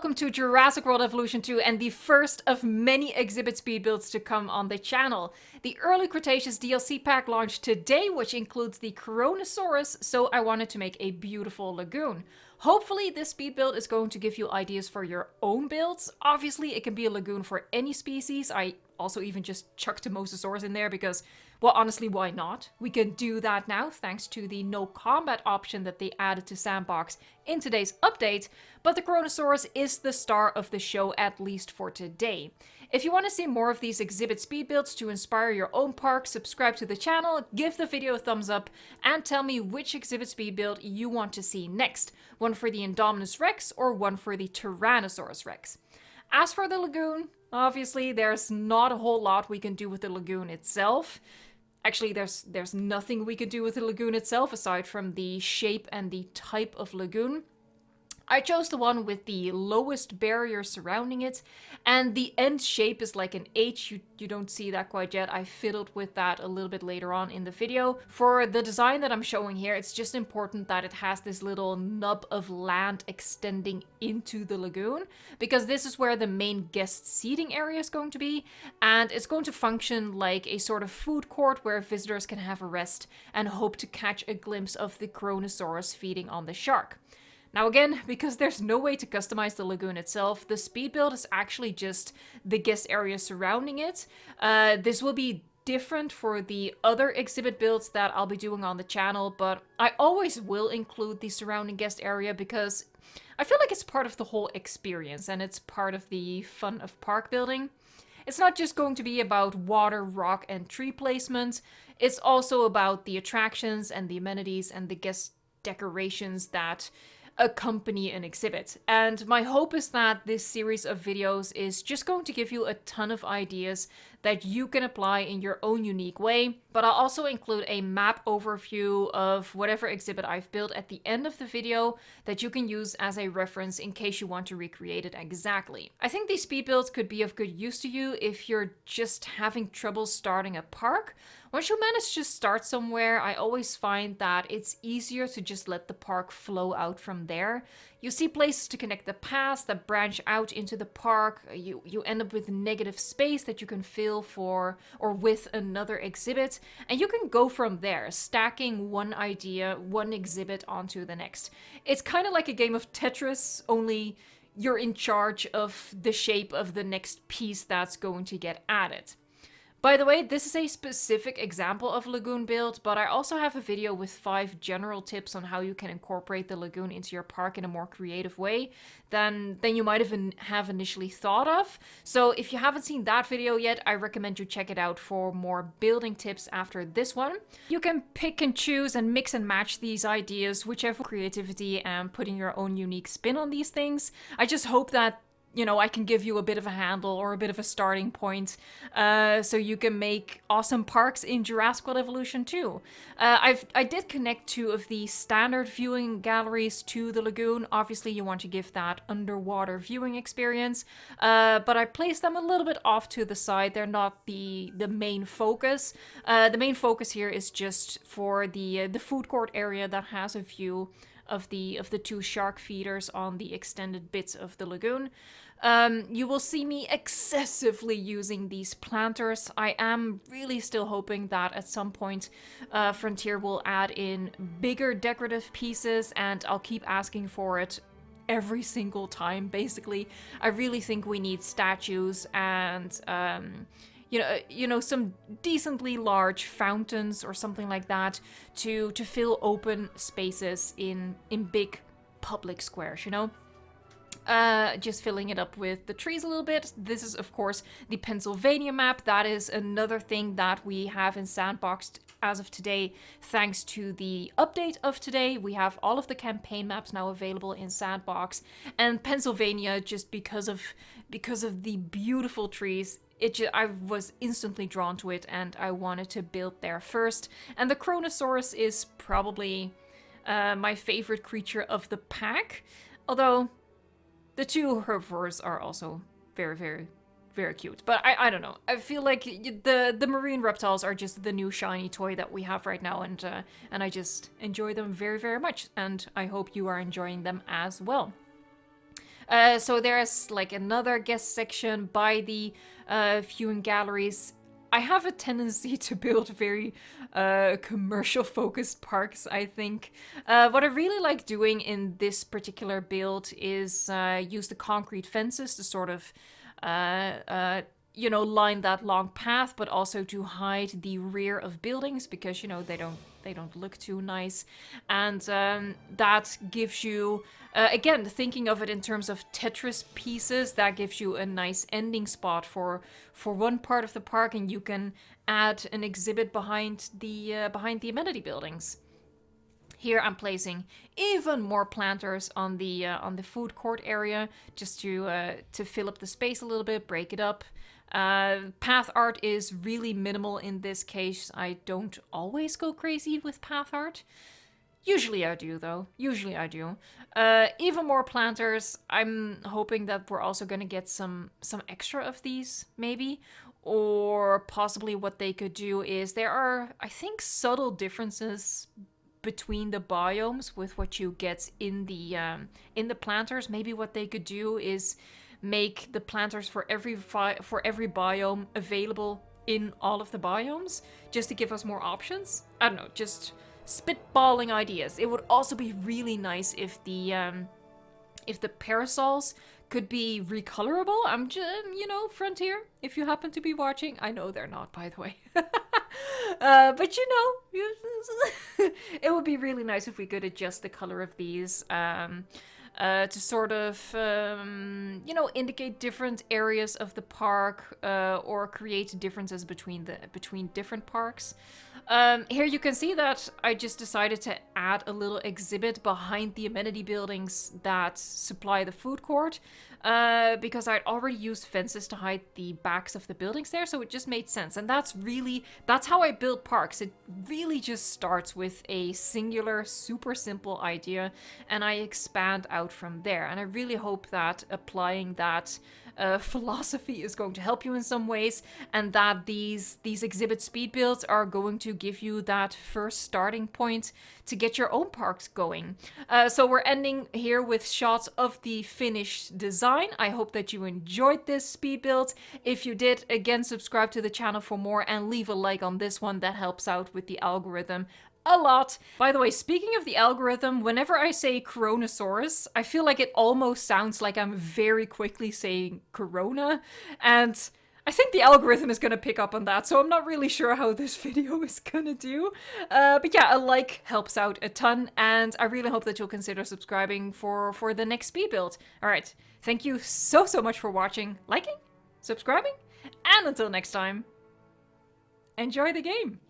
welcome to Jurassic World Evolution 2 and the first of many exhibit speed builds to come on the channel. The early Cretaceous DLC pack launched today, which includes the KRONOSAURUS, so I wanted to make a beautiful lagoon. Hopefully this speed build is going to give you ideas for your own builds. Obviously it can be a lagoon for any species. I also even just chucked a Mosasaurus in there because, well, honestly, why not? We can do that now thanks to the no combat option that they added to Sandbox in today's update, but the KRONOSAURUS is the star of the show, at least for today. If you want to see more of these exhibit speed builds to inspire your own park, subscribe to the channel, give the video a thumbs up, and tell me which exhibit speed build you want to see next. One for the Indominus Rex or one for the Tyrannosaurus Rex. As for the lagoon, obviously there's not a whole lot we can do with the lagoon itself. Actually, there's nothing we can do with the lagoon itself aside from the shape and the type of lagoon. I chose the one with the lowest barrier surrounding it, and the end shape is like an H. You don't see that quite yet. I fiddled with that a little bit later on in the video. For the design that I'm showing here, it's just important that it has this little nub of land extending into the lagoon, because this is where the main guest seating area is going to be, and it's going to function like a sort of food court where visitors can have a rest and hope to catch a glimpse of the KRONOSAURUS feeding on the shark. Now again, because there's no way to customize the lagoon itself, the speed build is actually just the guest area surrounding it. This will be different for the other exhibit builds that I'll be doing on the channel, but I always will include the surrounding guest area because I feel like it's part of the whole experience and it's part of the fun of park building. It's not just going to be about water, rock, and tree placement. It's also about the attractions and the amenities and the guest decorations that accompany an exhibit. And my hope is that this series of videos is just going to give you a ton of ideas that you can apply in your own unique way, but I'll also include a map overview of whatever exhibit I've built at the end of the video that you can use as a reference in case you want to recreate it exactly. I think these speed builds could be of good use to you if you're just having trouble starting a park. Once you manage to start somewhere, I always find that it's easier to just let the park flow out from there. You see places to connect the paths that branch out into the park. You end up with negative space that you can fill for or with another exhibit, and you can go from there, stacking one idea, one exhibit onto the next. It's kind of like a game of Tetris, only you're in charge of the shape of the next piece that's going to get added. By the way, this is a specific example of lagoon build, but I also have a video with 5 general tips on how you can incorporate the lagoon into your park in a more creative way than you might have initially thought of. So if you haven't seen that video yet, I recommend you check it out for more building tips after this one. You can pick and choose and mix and match these ideas, whichever creativity and putting your own unique spin on these things. I just hope that I can give you a bit of a handle or a bit of a starting point so you can make awesome parks in Jurassic World Evolution 2. I did connect 2 of the standard viewing galleries to the lagoon. Obviously, you want to give that underwater viewing experience, but I placed them a little bit off to the side. They're not the main focus. The main focus here is just for the food court area that has a view of the 2 shark feeders on the extended bits of the lagoon. You will see me excessively using these planters. I am really still hoping that at some point Frontier will add in bigger decorative pieces, and I'll keep asking for it every single time, basically. I really think we need statues and some decently large fountains or something like that to fill open spaces in big public squares, just filling it up with the trees a little bit. This is, of course, the Pennsylvania map. That is another thing that we have in Sandbox as of today. Thanks to the update of today, we have all of the campaign maps now available in Sandbox. And Pennsylvania, just because of the beautiful trees, I was instantly drawn to it, and I wanted to build there first. And the KRONOSAURUS is probably my favorite creature of the pack, although the 2 herbivores are also very, very, very cute. But I don't know. I feel like the marine reptiles are just the new shiny toy that we have right now, and I just enjoy them very, very much. And I hope you are enjoying them as well. So there's like another guest section by the viewing galleries. I have a tendency to build very commercial focused parks, I think. What I really like doing in this particular build is use the concrete fences to sort of line that long path, but also to hide the rear of buildings because, they don't look too nice. And that gives you, again, thinking of it in terms of Tetris pieces, that gives you a nice ending spot for one part of the park, and you can add an exhibit behind the amenity buildings. Here I'm placing even more planters on the food court area, just to fill up the space a little bit, break it up. Path art is really minimal in this case. I don't always go crazy with path art. Usually I do, though. Usually I do. Even more planters. I'm hoping that we're also going to get some extra of these, maybe. Or possibly what they could do is there are, I think, subtle differences between the biomes with what you get in the planters. Maybe what they could do is make the planters for every biome available in all of the biomes, just to give us more options. I don't know, just spitballing ideas. It would also be really nice if the parasols could be recolorable. I'm just, Frontier, if you happen to be watching. I know they're not, by the way. But it would be really nice if we could adjust the color of these to sort of, indicate different areas of the park or create differences between different parks. Here you can see that I just decided to add a little exhibit behind the amenity buildings that supply the food court, because I'd already used fences to hide the backs of the buildings there, so it just made sense. And that's how I build parks. It really just starts with a singular, super simple idea, and I expand out from there. And I really hope that applying that philosophy is going to help you in some ways, and that these exhibit speed builds are going to give you that first starting point to get your own parks going. So we're ending here with shots of the finished design. I hope that you enjoyed this speed build. If you did, again, subscribe to the channel for more and leave a like on this one. That helps out with the algorithm a lot. By the way, speaking of the algorithm, whenever I say KRONOSAURUS, I feel like it almost sounds like I'm very quickly saying Corona, and I think the algorithm is going to pick up on that, so I'm not really sure how this video is going to do. But yeah, a like helps out a ton, and I really hope that you'll consider subscribing for the next speed build. Alright, thank you so much for watching, liking, subscribing, and until next time, enjoy the game!